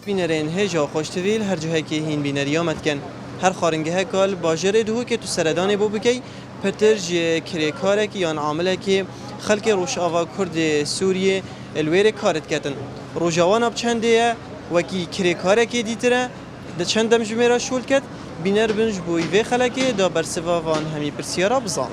بینرین هجا خوشتویل هر جهه که هین بینری آمد کن هر خارنگه کال باجر دو که تو سردان بو بکی پترج کریکاره که یان عامله که خلق روش آوا کرد سوریه الویر کارت کتن روجوان اب چنده و کی کریکاره که دیتره ده چند دم جمعه شول کت بینر بنج بوی و خلقه دا برسوا وان همی پرسیارا بزان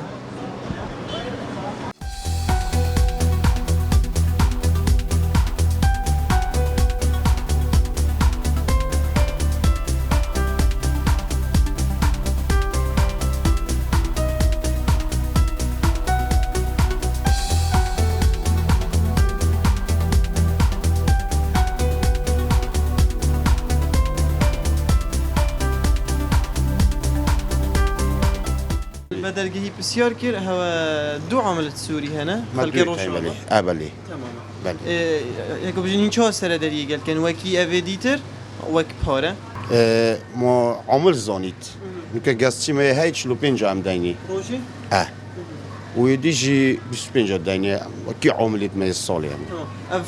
بدرجه بسيار كير هو دو عملت سوري هنا خلق روشة بله تمام بله یک بجنین چه سر داری گل کن وکی اویدیتر وک پاره ما عمل زانیت نکه گستی می هیچ لپنج هم دینی روشی و دیجی 25 دینی وکی عملیت می سالی هم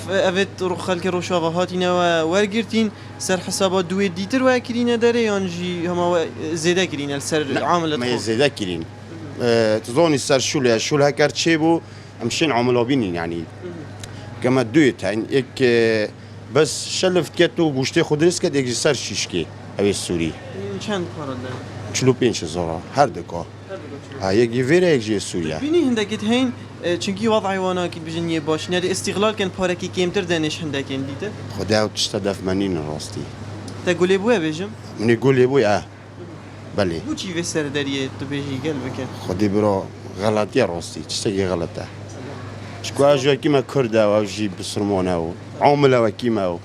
اوید رو خلق روشة و هاتینا و ورگرتین سر حسابات دو دیتر و کرینه داره یانجی هما زیاده کرینه سر عاملت ما زیاده کرین تزوني سر شول هكر تشيبو مشين عملابين يعني كما دويت يعني إك بس شلفت كتو بوشتي خدرس كده يجي سر شيشكي أبي السوري چند پارا داره؟ چلو پنج هزار هر دکا یکی ویره یکی سوریا بینی هندگیت هین چونکی وضعی وانا که بجنیه باش ندی استقلال کن پاره کی کمتر دانش هندکین دیده خدا و تشتدف منین راستی تا گلی بوه بجم منی گلی بوی بله بو چی وسر دریه تو بجی گل بکن خودی برا غلطی راستی چشتگی غلطه شکو اجوا کیما کرده و اجی بسرمانه و عامله و کیما و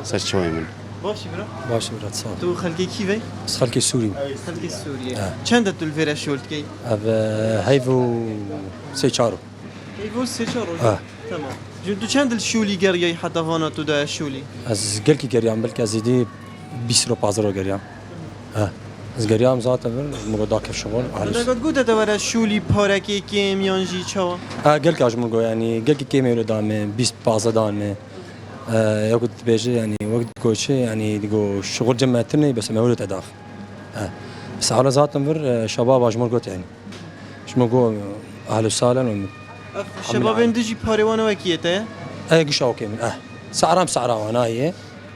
سر چوی من باشی برا باشه برات صاف تو خلکی کی وی خلق سوري خلکی سوریه چند تو الفيرا شولت کی اف هيفو سيچارو ایگو سه چهار تمام جو تو چند الشولی گریه حتی وانا تو دا شولی از گلکی گریام بلکه از دی 20 رو 15 رو گریام از گریام ذاته مقدار کف شغل نگات گوته تو ورا شولی پاره کی کم یانجی چوا گلک اجمل گو يعني گلکی کمی رو دامه 20 15 دامه يا قلت بيجي يعني وقت كوتشي يعني ديجو شغل جمعتني بس ما ولد أداف بس على ذات نمر شباب أجمل قلت يعني شو مقول أهل السالن شباب اندجي باريوانا وكيته أي قشاو كمل سعرام وانا هي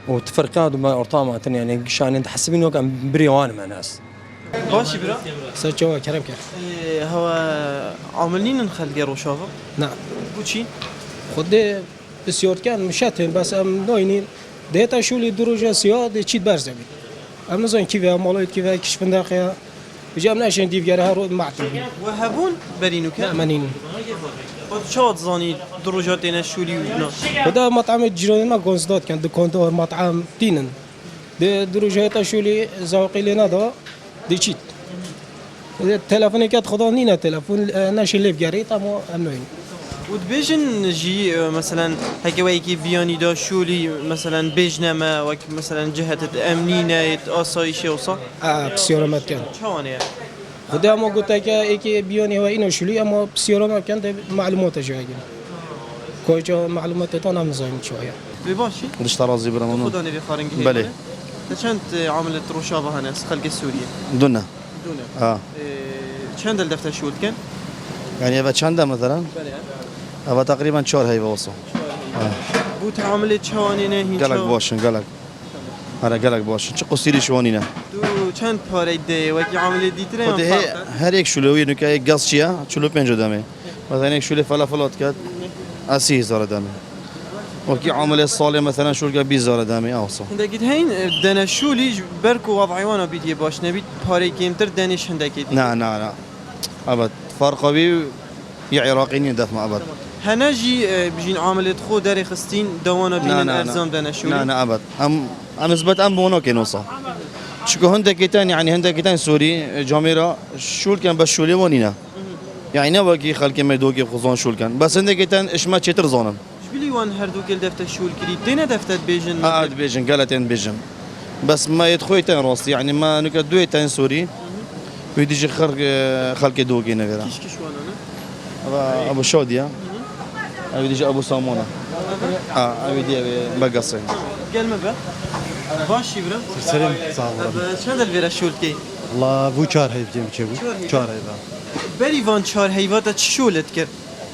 وتفرقان دوما أرطام تاني يعني قشان أنت حسبين وقت بريوان مع ناس باشي برا سجوا كرم كر هو عاملين نخلق روشافة نعم بوشي خد بسیار کن مشتن بس ام ناینین دیتا شولی دروجه سیاد چیت برز بید ام نزان کی و مالایت کی و کش بنداخیا بجام نشین دیوگره هر روز معطل وهبون برينو كان نعمنین شاد زاني دروجاتنا شولي ونا وده مطعم جيران ما كونسدات كان دكاندور مطعم تينن ده دروجه شولی زاوقی لنا دا دی چیت تلفنی که خدا نینه تلفن نشین لیف گری تمام ام ناین وتبيجن جي مثلا هيك ويكي فياني دا شولي مثلا بيجنما وك مثلا جهة أمنينة آسایش وصا بسیار مت کن شوانه خدا ما قلت که یکی بیانی و اینو شلی اما بسیار ما کن معلومات جایی کجا معلومات تا نمی‌ذاریم شویه بباشي دشت رازي برامون خدا نبي خارنجي بله چند عملت روشابه هناس خلق سوريا دونا دونه چند الدفتر شولت كان يعني هذا چنده مثلا هذا تقريبا 4 هي وصل بو تعاملت شوانينه هين قالك باشن قالك انا قالك باشن چه قصيري شوانينه تو چند پاره ده وکی عامل دیتره خود هر یک شلوی نو که گاز چیه 45 دمه مثلا یک شلوی فلافلات کرد 30000 دمه وکی عامل ساله مثلا شول 20000 دمه اوصل هندگید هین دانشولی برکو وضعی وانا بیدی باش نبید پاره کمتر دانش هندگید نه ابد فرق بي يا عراقيين دفع ابد هنجي بجين عاملت خو داري خستين دوانا بين الارزام دانشولي لا ابد ام نسبت ام بونو كنوصه شكو هندكيتان يعني هندكيتان سوري جاميرا شول كان بس شولي ونينا يعني نبغي خلك ما يدوقي خصوصا شول كان بس هندكيتان ايش ما تشتر زونن شبيلي وان هردو كل دفتر شول كري دينا دفتر بيجن بيجن قالتين بيجن بس ما يدخويتان راس يعني ما نكدويتان سوري ويديجي خلق دوقي نغيرا كيش وانا ابو شوديا ويديجي ابو سامونه ويدي بقصي گل مبه باشی برم سلام صاحب چند الویرا شول کی الله بو چهار هی بجیم چه بو چهار هی با بری وان چهار هیوات چی شولت کرد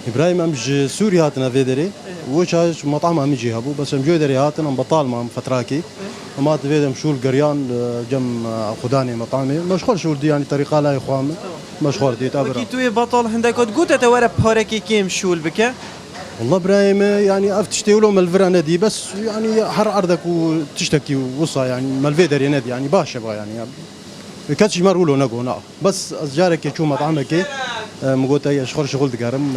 ابراهيم امج سوريا هاتنا في دري وش مطعم هم يجي هبو بس ام جو دري هاتنا بطال ما فتراكي وما تفيدم شو القريان جم خداني مطعمي مشغول شو دي يعني طريقه لا اخوان مشغول دي تابر وکی توی بطال هندک قلت تورا پارکی کیم شول بکه والله ابراهيم يعني افتشتي ولو مالفرا ندي بس يعني حر ارضك وتشتكي وصا يعني مالفيدر ندي يعني باش يبغى يعني كاتش مرولو نقو نا بس ازجارك شو مطعمك مقوت اي شغل دقارم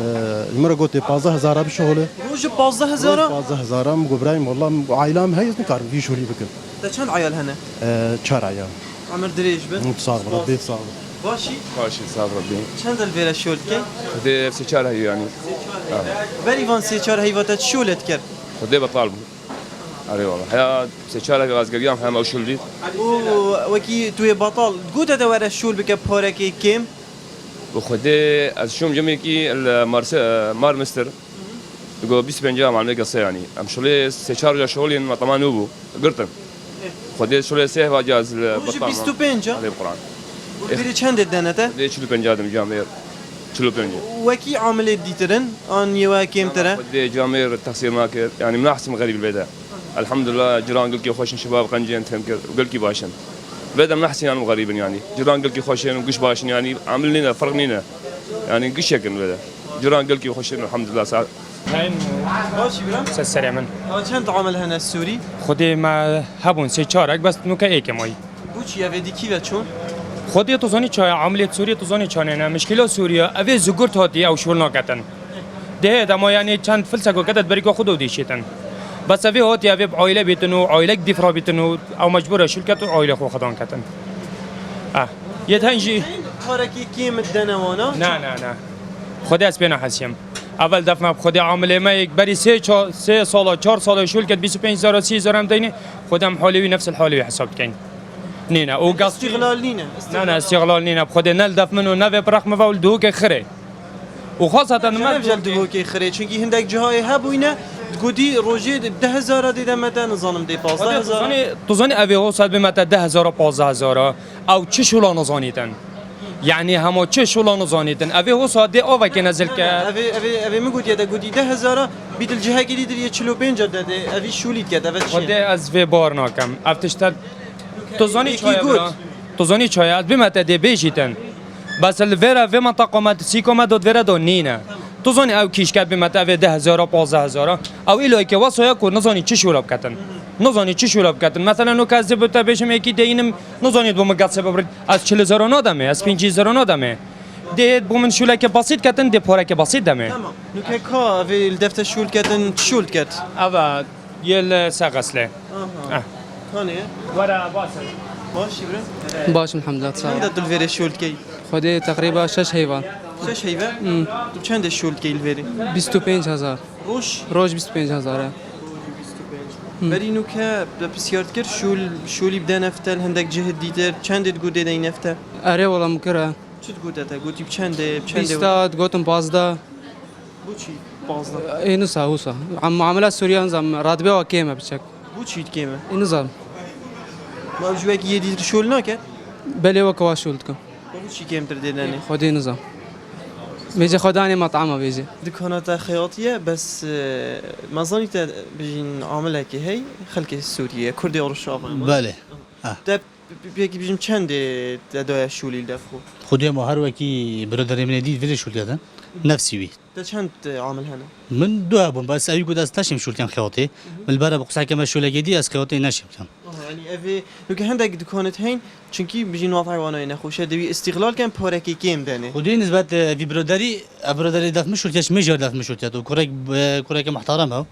المره قلت 15000 بالشغل روز 15000 15000 مقو ابراهيم والله عائلام هي نكار في شغلي بكل تا چند عیال هنه شهر عيال عمر دریج بن متصاغ ربي صاغ باشی ماشي صار ربي چند الویرا شول کی خدي سيشار هي يعني بری وان سه چهار هیوات شولت کرد خدي بطالبه أري والله حياة سيشار هي غاز قريان حياة موشول دي و وکی توی بطال قلت تورا شول بکه پارکی کیم وخدي الشوم جميكي مار مستر يقول بيس بنجا مع الميقص يعني أم شغلي سيشار جا شغلي ما طمان نوبو قرتن خدي شغلي سيه واجاز روز البطال 25 عليه القرآن بری چند دنته خدي شلو بنجا دم جامير شلو بنجا وکی عمل دیترن آن یوا کیم تره خدي جامير التقصير ماكر يعني من أحسن غريب البيدا الحمد لله جيران قلت كي خوشن شباب قنجين تمكر قلت كي باشن بدا من أحسن يعني غريبا يعني جيران قلت كي خوشن وقش باشن يعني عامل لنا فرق لنا يعني قش يكن بدا جيران قلت كي خوشن الحمد لله سعد باشی برم سريع من چند عمل هنه سوری خودی ما هبون سه چارک بس نوکه ایک مایی بوچی اوه دی کی و چون خودی تو زانی چای عملیات سوریه تو زانی چانه نه مشکل سوریه اوه زگرت هاتی او شول ناکتن ده دما یعنی چند فلسکو کدت بریکو خودو دیشیتن بس اوه هاتی اوه عائله بیتنو عائله دیفرا بیتنو او مجبوره شرکت و عائله خو خدان کتن یه تنجی پارکی کیم دنوانا نه خودی از پینا حسیم اول دفعه خودی عامله ما یک بری سه سال 4 سال شول کد 25000 30000 هم دینه خودم حالوی نفس الحالوی حساب کن نینه او قصدی استقلال نینه نه استقلال نینه خودی نل دف منو نوی برخم و دو که خره و خاصتا ما جل دو کی خری چونکی هندک جهای هبوینه گودی روزی 10000 دیدم متن نظام دی 15000 تو زنی اوی ها صد به مت 10000 15000 او چه شولا نزانیتن يعني همو چه شولا نزانیتن اوی ها صد او که نزل که اوی میگوید یه گودی 10000 بیت الجهه کی دیدی 45 داده اوی شولی کرد اوی خودی چی از وی بار ناکم افتشتر تو زنی یکی چای گود. برا تو زنی چای از بمت دی بیشیتن بس الفيرا في منطقة ما تسيكو ما دوت فيرا دونينا تظني او كيش كات بمتا في 10000 15000 او إلو كي وصو يكو نظني تشي ولا بكتن نظني تشي ولا بكتن مثلا نو كذب تبيشم يكي دينم نظني دو مقات سبب از 40000 نادمه از 5000 نادمه ده بومن شولا که بسيط كتن ده پورا که بسيط دمه تمام نو که کا اوی الدفت شول کردن شول کرد اوا يل ساقسله هانه ورا باسل باشی برم باش الحمد لله تصاحب چند دل ویره شول کی خودی تقریبا 6 حیوان شش هیوه تو چند شول کی الویره 25000 روش روز 25000 بری نو که بسیار کرد شولی بده نفته هندک جهت دیتر چند گوده دی نفته اره والله مکره چه گوده تا گوتی بچنده بیستاد گوتم 15 بو چی 15 اینو ساوسا عم معاملات سوریا نظام راتبه و کیمه بچک بو چی کیمه این نظام ما جوی کی دیتر شول نکرد بلی و کواشولتکم بو چی کیم تر دیدنه خودی نظام میجه خدانی مطعمه بیجه دکانات خیاطیه بس مزانی تا بجین عامله که هی خلک سوریه کردی اورشابه بله ده بیکی بجیم چند دای شولی دفخو خودی ما هر وکی برادری من دید ولی شول کردن نفسی وی ده چند عامل هنه من دو ابون بس اوی کد از نشیم شول کن خیاطی من برای بقصه که من شول گیدی از خیاطی نشیم کن یعنی اوی نو که هندک دکانت هین چونکی بجین وضع وانای نخوشه دوی استقلال کن پارکی کیم دنه خودی نسبت وی برادری دفت مشول کش میجار دفت مشول کرد و کرک محترمه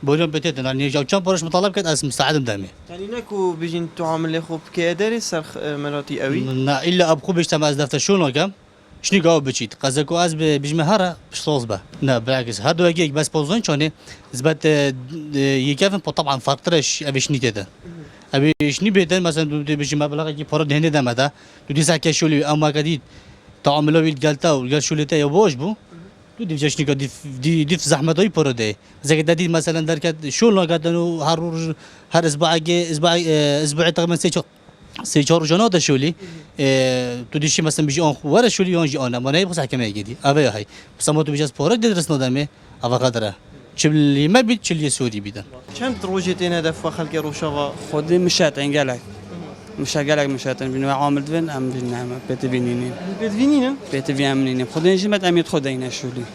بولیم بتیت یعنی جو چند پارش مطالب کرد از مساعدم دمی یعنی نکو بجین تو عامل خوب که داری سرخ مراتی اوی نه الا اب خوبش تم از دفت شول نکم شنو قاو بچيت قزكو از بجمهره بشطوز به نه بالعكس هادو يجيك بس بوزون شوني زبط يكافن طبعا فرقترش ابيش نيته ابيش ني بيتن مثلا بيجي مبلغ كي فرد هند دمدا دي ساكي شولي اما قديد تعاملوا بالجلتا والجل شولته يبوش بو تو دی جشنی که دیف زحمت های پروده زگه دادی مثلا در که شول نگردن و هر اسبوع تقریبا سه چهار جنات شولی تو دیشی مثلا بیشی آن خواره شولی آن جی آنم منای بخش حکمه گیدی اوه های بس ما تو بیشتر پارک درس ندامه اوه قدره چلی ما بید چلی سوری بیدن چند روجتين هدف وخلق روشوا خودی مشات انگلک مشات بینو عامل دون ام بینم بيت بینینیم بدفينين بيت بيامنين خودی نجمت امید خودی شولی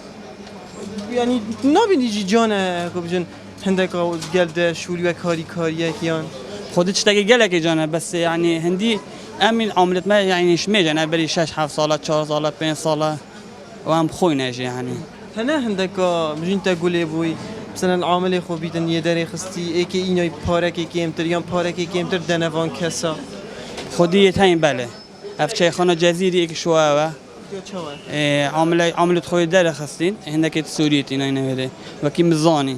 يعني نابين يجي جانا كوبجن هندك قال شولي وكاري كاريه كيان خودی چتاگی گلک جانه بس يعني هندی امین عاملت ما يعني شمی جانه بری 6 7 ساله 4 ساله 5 ساله و هم خوی نجی يعني هنا هندك بجين تقولي بوي مثلا العامل خو بيتن يدري خستي اي كي ايناي بارك كيمتر يان بارك كيمتر دنوان كسا خودی تایم بله افچه خانه جزیری که شوا عاملت خوی در خستین هندك سوريتي ناين هذا وكي مزاني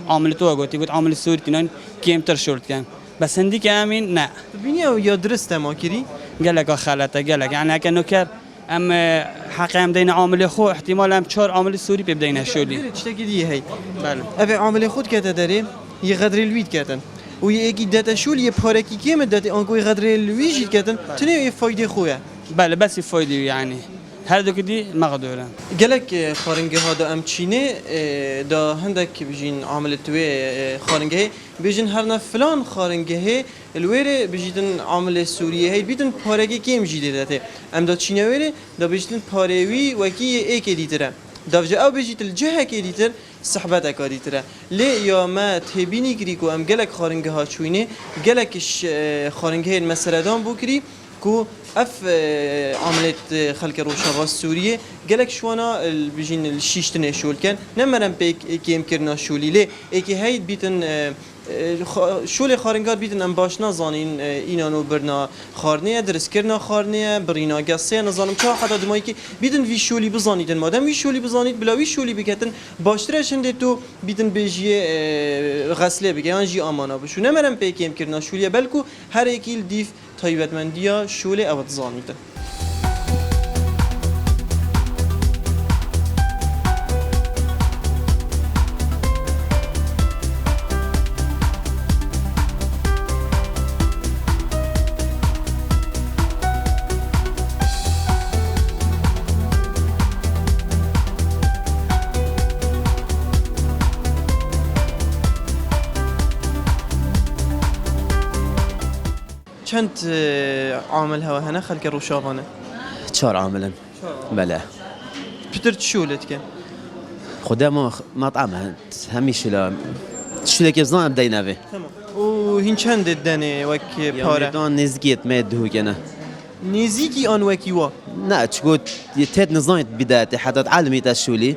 عاملت واقوتي قلت عامل سوريتي ناين كيمتر شورت كان بس هندي كامين نا بينيا يا درست ما كيري قال لك خالته قال لك يعني كانه كر ام حقام دينا عامل خو احتمال ام 4 عامل سوري بيبدينا شولي تشتكي دي هي بله ابي عامل خود كتدري يغدر الويد كاتن ويجي داتا شول يباركي كيم داتا انكو يغدر الويج كاتن تني فايده خويا بله بس يفيدي يعني هذا كدي مقدوره قالك خارنجه هذا ام تشيني دا هندك بيجين عامل توي خارنجه بيجين هرنا فلان خارنجه الوير بيجين عامل سوريه هي بيتن باركي كيم جديدته ام دا تشيني وير دا بيجين باريوي وكي اي كديتره دا جا او بيجيت الجهه كديتر صحبتك كديتره لي يا ما تبيني كريكو ام قالك خارنجه ها تشويني قالك خارنجه المساله دام بوكري كو اف عملت خلق روشاوا سوريه قالك شوانا بيجين الشيشتن شول كان نمرن بيك كيم كرنا شولي لي اكي هيد بيتن شول خارنگار بيتن ام باشنا زانين اینانو برنا خارنيه درس کرنا خارنيه برینا قصه نظام چا حدا دمای کی بيتن وی شولی بزانیدن مادام وی شولی بزانید بلا وی شولی بکتن باشترش هند تو بيتن بيجي غسله بگیان جی امانه بشو نمرن بيك كيم كرنا شوليه بلکو هر اکی دیف تایبەتمەندیە شولێ ئەوەت زانیتە چند عامل هوا هنا خلق روشافانه 4 عاملا بله بتر تشولت كان خدام مطعم هميش لا شو لك زان بدينا به تمام وهين چند دنه وك پاره دان نزگیت مد هو کنه نزيكي ان وكي وا نه تقول يتد نظام بداية حتى تعلمي تشولي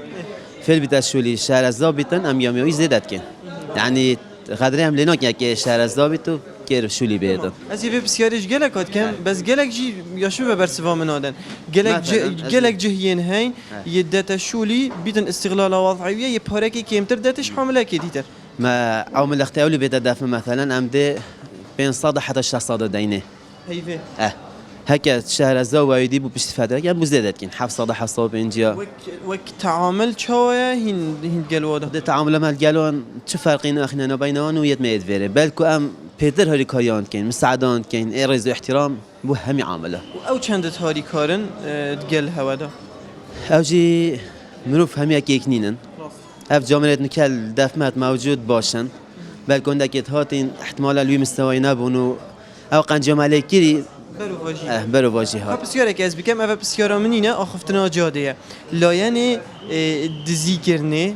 في البداية شولي شهر الزابطن ام يوم يزيدت كان يعني غادرهم لناك يا شهر الزابطو كير شولي بيته از یه بسیارش گلک کم بس گلک جی یا شو به برسوا منادن گلک جهین هین یه داتا شولی بیتن استغلال وضعیه یه پارکی کمتر داتش حامله کی دیتر ما عامل اختیاری بده دفع مثلا امده بين صاد حتى 6 صاد دينه هيفه هكا شهر الزوايدي بو باستفاده كان مزدادت كان حف صاد حصاب انجا وك تعامل شويه هين قالوا ده تعامل مع الجالون شو فرقين اخنا بينهم ويت ما يدفير بالكو ام بيتر هاري كايان كان مساعدان كان ايرز احترام بو همي عامله او چند هاري كارن تقال هوادا اوجي مروف همي كيكنينن اف جامعه نكال دفمات موجود باشن بالكو عندك هاتين احتمالا لوي مستوى نبونو او قنجم عليك كيري برو واجی ها بسیاره که از بکم اول بسیاره منینه آخفتنا جاده لایه دزی کرنه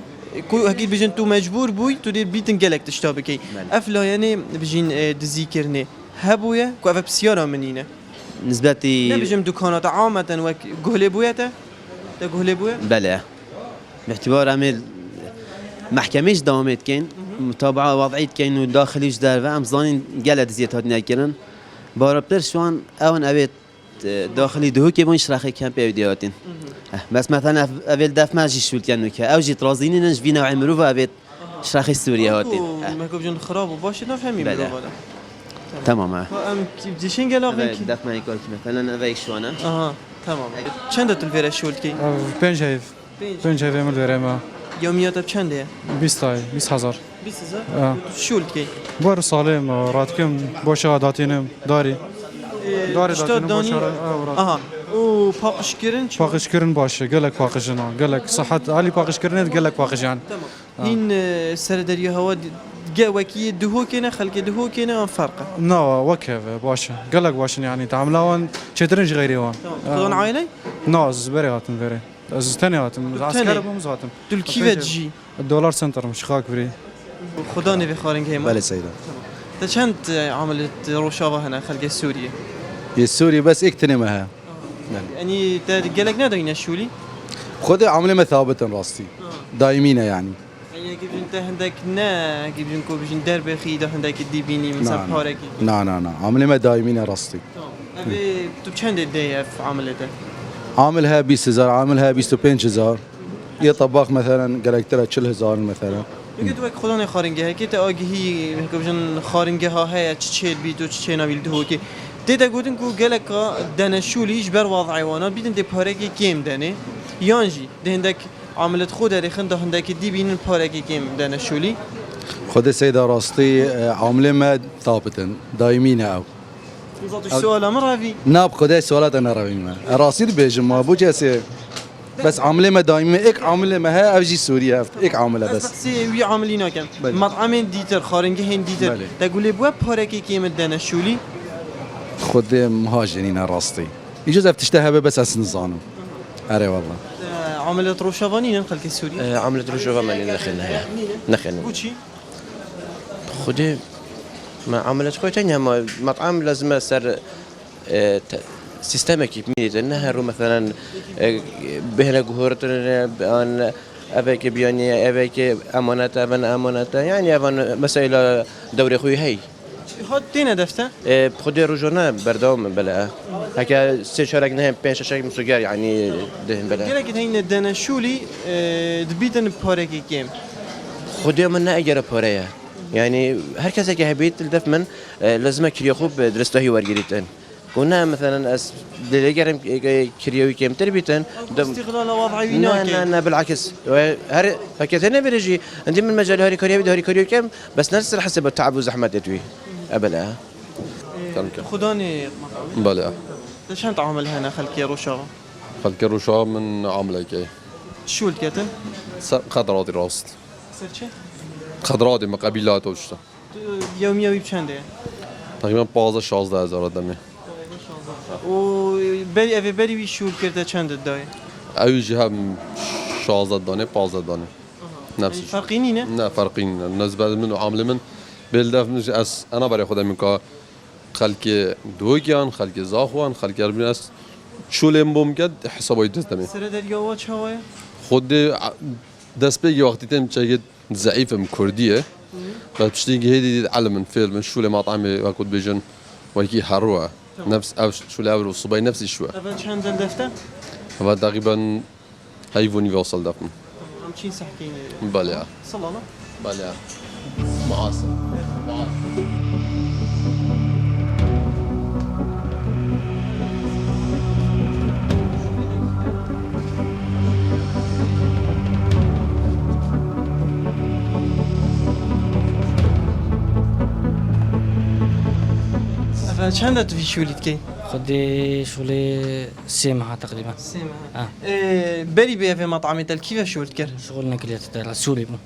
کو اكيد بيجن تو مجبور بوي تو دي بيتن جلك تشتابكي اف لایه بيجن دزی کرنه هبويا کو اف بسیاره منینه نسبتي نبيجم دكانات عامه وك غهله بويته ده غهله بويا بله باعتبار عمل محكمش دامت كان متابعه وضعيه كانه داخليش دار و امزان جلد زيادات نكرن باربتر شوان اون اوید داخلی دهو که بونش رخی کم پیودیاتین بس مثلا اول دف ماجی شولتیانو که اوجی ترازینی نج وی نوع مرو و اوید شرخی سوریه هاتین مکو بجن خراب و باشه نفهمی مرو بادا تمامه ام دیشین گلاغین کی دف مایی کار که مثلا اوی شوانه تمام چند تا الفيرا شولت کی 5 هيف 5 هفه مل وره ما یومیات چنده 20 تای 20000 20000 شول کی بار سالم راتکم باشه عاداتینم داری داری اشتاد دانی آها او پاقش کردن پاقش کردن باشه گلک پاقشنا گلک صحت علی پاقش کردن گلک پاقشان این سردری هوا وکی دهو کنه خلق دهو کنه آن فرقه نه وكيف باشه قالك باشه يعني تعملون چترنج غيري وان خدون عائله نه زبري هاتم بري از تاني هاتم عسكر بمز هاتم دول كيف تجي الدولار سنتر مش خاك بري خدا نبي خارنج هيما بله سيدة تا چند عملت روشاوا هنا خلق سوريا السوري بس اكتنمها يعني تا قالك نادرين شولي خذ عملة ما ثابتا راستي دايمينة يعني يعني كيف انت عندك نا كيف نكو بيجن درب خيدا عندك ديبيني مثلا باركي نا عملة ما دايمينة راستي ابي تو چند دقيقه في عملته عاملها 20000 عاملها 25000 يا طباخ مثلا قالك ترى 4000 مثلا بگید وقت خدا نه خارنگه که تا آگهی میگم خارنگه ها هیا چه بیتو چه نویل دهو که دیده گودن کو گلک دانشولیش بر وضع ایوانا بیدن دی پارگی کیم دنه یانجی دهندک عملت خود داری خنده هندک دی بینن پارگی کیم دانشولی خذ سيدة راستي عاملة ما ثابتا دايمينة او نزاتش سؤال مرة في ناب خذ سؤالات انا راويما راسي بيجم ما بو جاسي بس عاملة ما دايمة اك عاملة ما ها افجي سوريا اك عاملة بس بس وی عاملینا کن مطعم دیتر خارنگه هند دیتر تقولي بوا پارگی کیم دانشولی خذ مهاجرين راستي يجوز بتشتهى بس اس نظام اري والله عملت روشافاني خلق السوري عملة رجوع ماني نخلنا بوشي خدي ما عملت خوي تانية ما مطعم لازم سر سيستمك يميز انها رو مثلا بهنا جهورة ان ابيك بياني ابيك امانات ابن امانات يعني ابن مسائل دوري خوي هي هاد دينا دفته خدي رجوعنا بردوم بلا هكا سيشارك نهم بين شاشك مسجار يعني دهن بلا گره که این دانشولی دبیتن پارگی کیم خدي منا اجر بوريا يعني هر كذا كهبيت الدف من لازم كريو خوب درسته هي ورجريتن كنا مثلا اس دليجرم كريو كم تربيتن استغلال وضعي لا بالعكس هر فكتنا برجي عندي من مجال هاري كريو كم بس نرسل حسب التعب وزحمه تدوي ابدا خداني بله شلون تعامل هنا خلك يا روشا خلك الرشا من عامله كي شو الكتن خضراتي راست سرچه خضراتي مقابلات وشتا يوميوي بچنده تقريبا 15 هزار دمه و بری اوی بری وی شول کرده چند دای اوجي هم 16 دانه 15 دانه نفس الشيء فرقی نینه نه فرقي بالنسبه منه عامله من بالدف من انا بري خودم من خلك دوغيان خلك زاخوان خلك الناس شو لهم قد حسابي دستمي سر دریا و چاوه خود دست بيجي وقتی تم چه ضعيف من كرديه بعد بتشتيجي هدي علم من فيلم من شو مطعمي وكنت بيجن ويكي حروه نفس او شو الاول والصبي نفس الشوى اول چند دفته هذا تقريبا هايفوني وصل دفن هم چین سحکین بله سلامه بله معاصر چند تا شولید کی خدي شغلي سيمها تقريبا سيما بري بي في مطعم تل كيف شولد كر شغل نقليات تاع سوري بو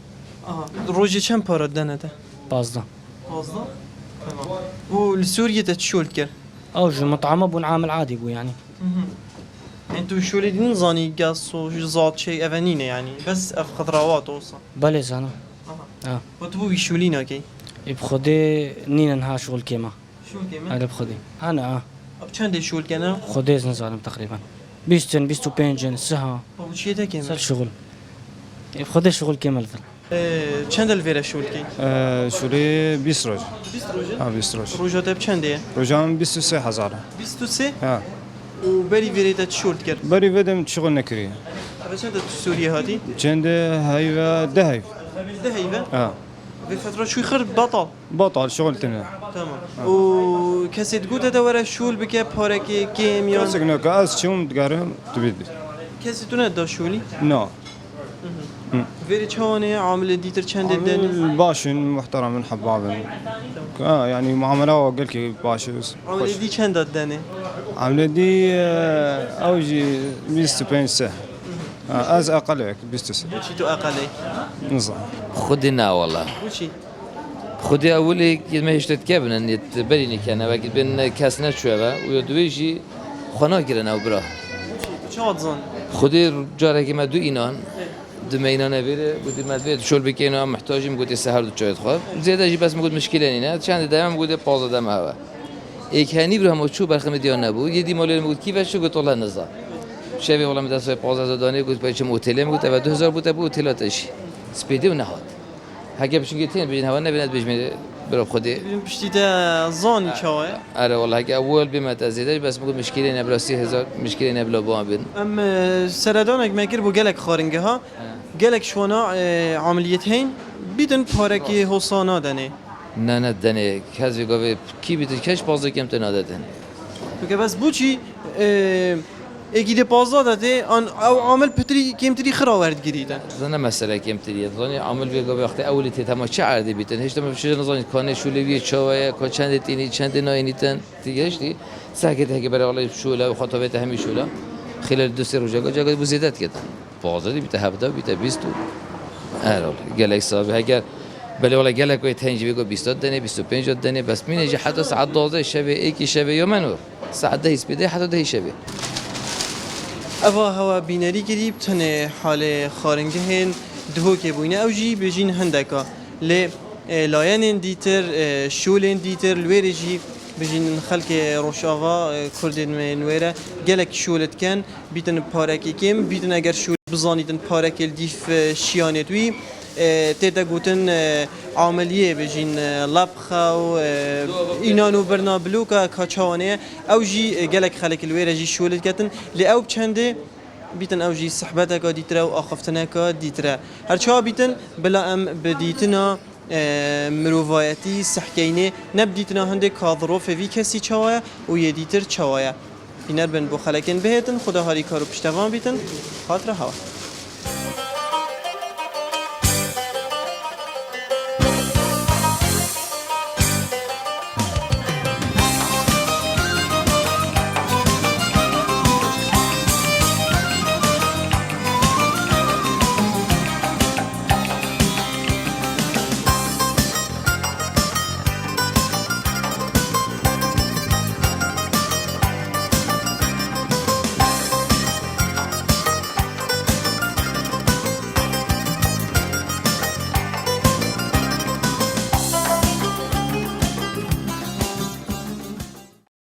روجي كم بارا دنته بازدا قصده تمام والسورية تشولد كر او جو مطعم ابو عامل عادي بو يعني انتو شولدين زاني قاص وزاد شيء افنينه يعني بس اف خضروات وصا بلي سنة وتبو يشولينا كي بخدي نينا نها شغل كيما شو كيما انا بخدي انا بچند شول كنا خدي زنزانم تقريبا 20 25 سها وشي ده كيما سال شغل بخدي شغل كيما الفل چند الفيرا شول كي شوری 20 روز 20 روجه 20 روز روجه ده بچند روزام 23000 23 ها وبري فيريتا تشولد كر بری بدم شغل نکری بچند سوريا هاتي چند هایو ده ده هيبه ها بفترة شوي خرب بطل بطل شغل تنه تمام وكسي تقول ده ورا شول بك بارك كيمياء کسی که از چون دگرم تو بید كسي تونه دا شولي نه ویری چوانه عامل دیتر چند دنی باشن محترم حبابن يعني معامله وقال لك باش عامل دی چند دنه عامله دي اوجي 25 سنه از اقل 26 چی تو اقلی نص خودی نه والله چی خودی اولی که مهشت کبن نیت برینی کنه و که بین کس نشوه و یادویشی خنا گیرن او برا چه آدزان خودی جاره که ما دو اینان دو مینان بیره بودی مدوید شول بکنه محتاجیم گویی سحر دو چایت خواب زیاده جی بس میگود مشکلی نه چند دایم گویی 15 دم هوا یک هنی برای ما چوب برخم دیان نبود یه دی مالی میگود کی وشو گفت الله نزا شبیه ولی مدرسه 15 دانه گفت پیش موتیلی میگفت و 2000 بود بود هتلاتشی سپیدی و نهاد هگه بچین گیتین بین هوا نبیند بیش میره برای خودی پشتی تا زانی چاوه آره والله هگه اول بیمت از زیاده بس میگفت مشکلی نبلا 30,000 مشکلی نبلا با بین ام سردانك ما كربو قالك خارنجها قالك شوانا عملية هين بدن پارکی حسانا دنه نه دنه کسی گفت کی بیت کش بازه کم تناده دنه تو که بس بوچی اگه پازا داده آن او عامل پتری کم تری خراورد گریدن زنه مسئله کم تریه زنی عامل بیگه وقتی اولی تما چه عردی بیتن هیچ تمام شده نزانی کانه شولوی چاوه کا چند تینی چند ناینیتن دیگه هشتی ساکت هگه برای الله شوله و خطابت همی شوله خلال 2-3 روز جاگه بزیدت کردن بازاری بیت 17 بیت 20 آره گلک صاحب اگر بله ولی گلک وی تنجی بگو 20 دنه 25 دنه بس مینه حتی ساعت 12 شب یکی شب یا منو ساعت 10 سپیده حتی 10 شب اوا هوا بینری گریب تنه حال خارنگه هن دهو که بوینه اوجی بجین هندکا ل لاین دیتر شولن دیتر لویرجی بجین خلک روشاوا کردن منوره گلک شولت کن بیتن پارکی کم بیتن اگر شول بزانیدن پارک دیف شیانتوی تیتا گوتن عملیه بجین لبخه و اینانو برنابلوکا کاچوانه اوجی گلک خلک الویره جی شولت کتن لی او بچنده بیتن اوجی صحبتك دیتره و آخفتنك دیتره هرچها بیتن بلا ام بدیتنا مروفایتی سحکینه نبدیتنا هنده کاظروف وی کسی چواه و یه دیتر چواه اینر بن بو خلکن بهتن خدا هاری کارو پشتوان بیتن خاطر هوا